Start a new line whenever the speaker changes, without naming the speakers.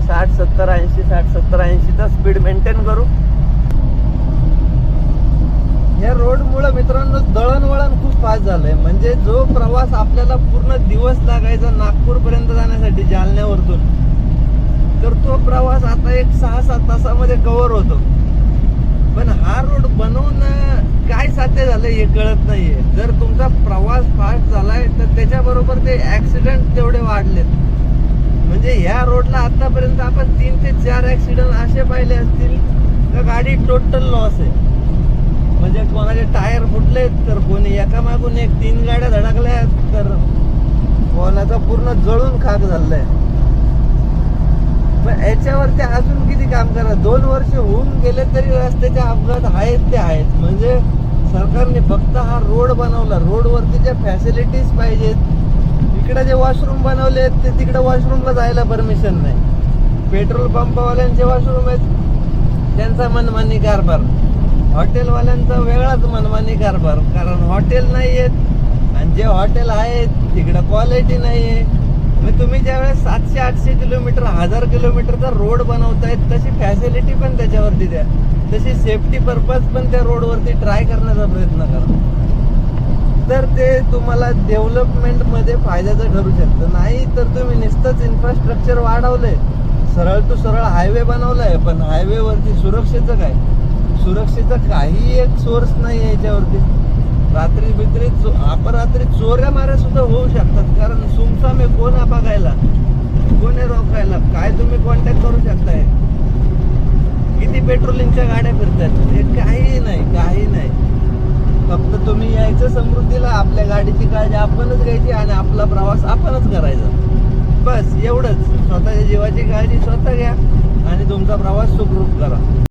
60-70-80 speed maintain करू. या रोडमुळे मित्रांनो दळणवळण खूप फास्ट झालंय. म्हणजे जो प्रवास आपल्याला पूर्ण दिवस लागायचा नागपूर पर्यंत जाण्यासाठी जालन्यावरतून, तर तो प्रवास आता एक 6-7 तासामध्ये कव्हर होतो. पण हा रोड बनवून काय साध्य झालंय हे कळत नाहीये. जर तुमचा प्रवास फास्ट झालाय तर त्याच्याबरोबर ते ऍक्सिडेंट तेवढे वाढलेत. म्हणजे ह्या रोडला आतापर्यंत आपण 3 ते 4 ऍक्सिडेंट असे पाहिले असतील का गाडी टोटल लॉस आहे. म्हणजे कोणाचे टायर फुटलेत, तर कोणी एकामागून एक 3 गाड्या धडकल्या, तर कोणाचा पूर्ण जळून खाक झालाय. पण याच्यावरती अजून किती काम करा. 2 वर्ष होऊन गेले तरी रस्त्याचे अपघात आहेत ते आहेत. म्हणजे सरकारने फक्त हा रोड बनवला, रोडवरती ज्या फॅसिलिटीज पाहिजेत, इकडे जे वॉशरूम बनवले ते तिकडे वॉशरूमला जायला परमिशन नाही. पेट्रोल पंपवाल्यांचे वॉशरूम आहेत, त्यांचा मनमानी कारभार. हॉटेलवाल्यांचा वेगळाच मनमानी कारभार, कारण हॉटेल नाही आहेत आणि जे हॉटेल आहेत तिकडे क्वालिटी नाही आहे. मग तुम्ही ज्यावेळेस 700-800 किलोमीटर 1000 किलोमीटरचा रोड बनवतायत, तशी फॅसिलिटी पण त्याच्यावरती द्या, तशी सेफ्टी पर्पज पण त्या रोडवरती ट्राय करण्याचा प्रयत्न करा. तर ते तुम्हाला डेव्हलपमेंटमध्ये फायद्याचं ठरू शकतं. नाही तर तुम्ही नुसतंच इन्फ्रास्ट्रक्चर वाढवलंय, सरळ टू सरळ हायवे बनवलाय, पण हायवेवरती सुरक्षेचं काय? सुरक्षेचा काही एक सोर्स नाही आहे याच्यावरती. अपरात्री चोऱ्या माऱ्या सुद्धा होऊ शकतात, कारण सुमसाम आहे. कोण बघायला, कोणी रोखायला, काय तुम्ही कॉन्टॅक्ट करू शकताय? किती पेट्रोलिंगच्या गाड्या फिरतात? हे काही नाही. फक्त तुम्ही यायचं समृद्धीला, आपल्या गाडीची काळजी आपणच घ्यायची आणि आपला प्रवास आपणच करायचा. बस एवढंच. स्वतःच्या जीवाची काळजी स्वतः घ्या आणि तुमचा प्रवास सुखरूप करा.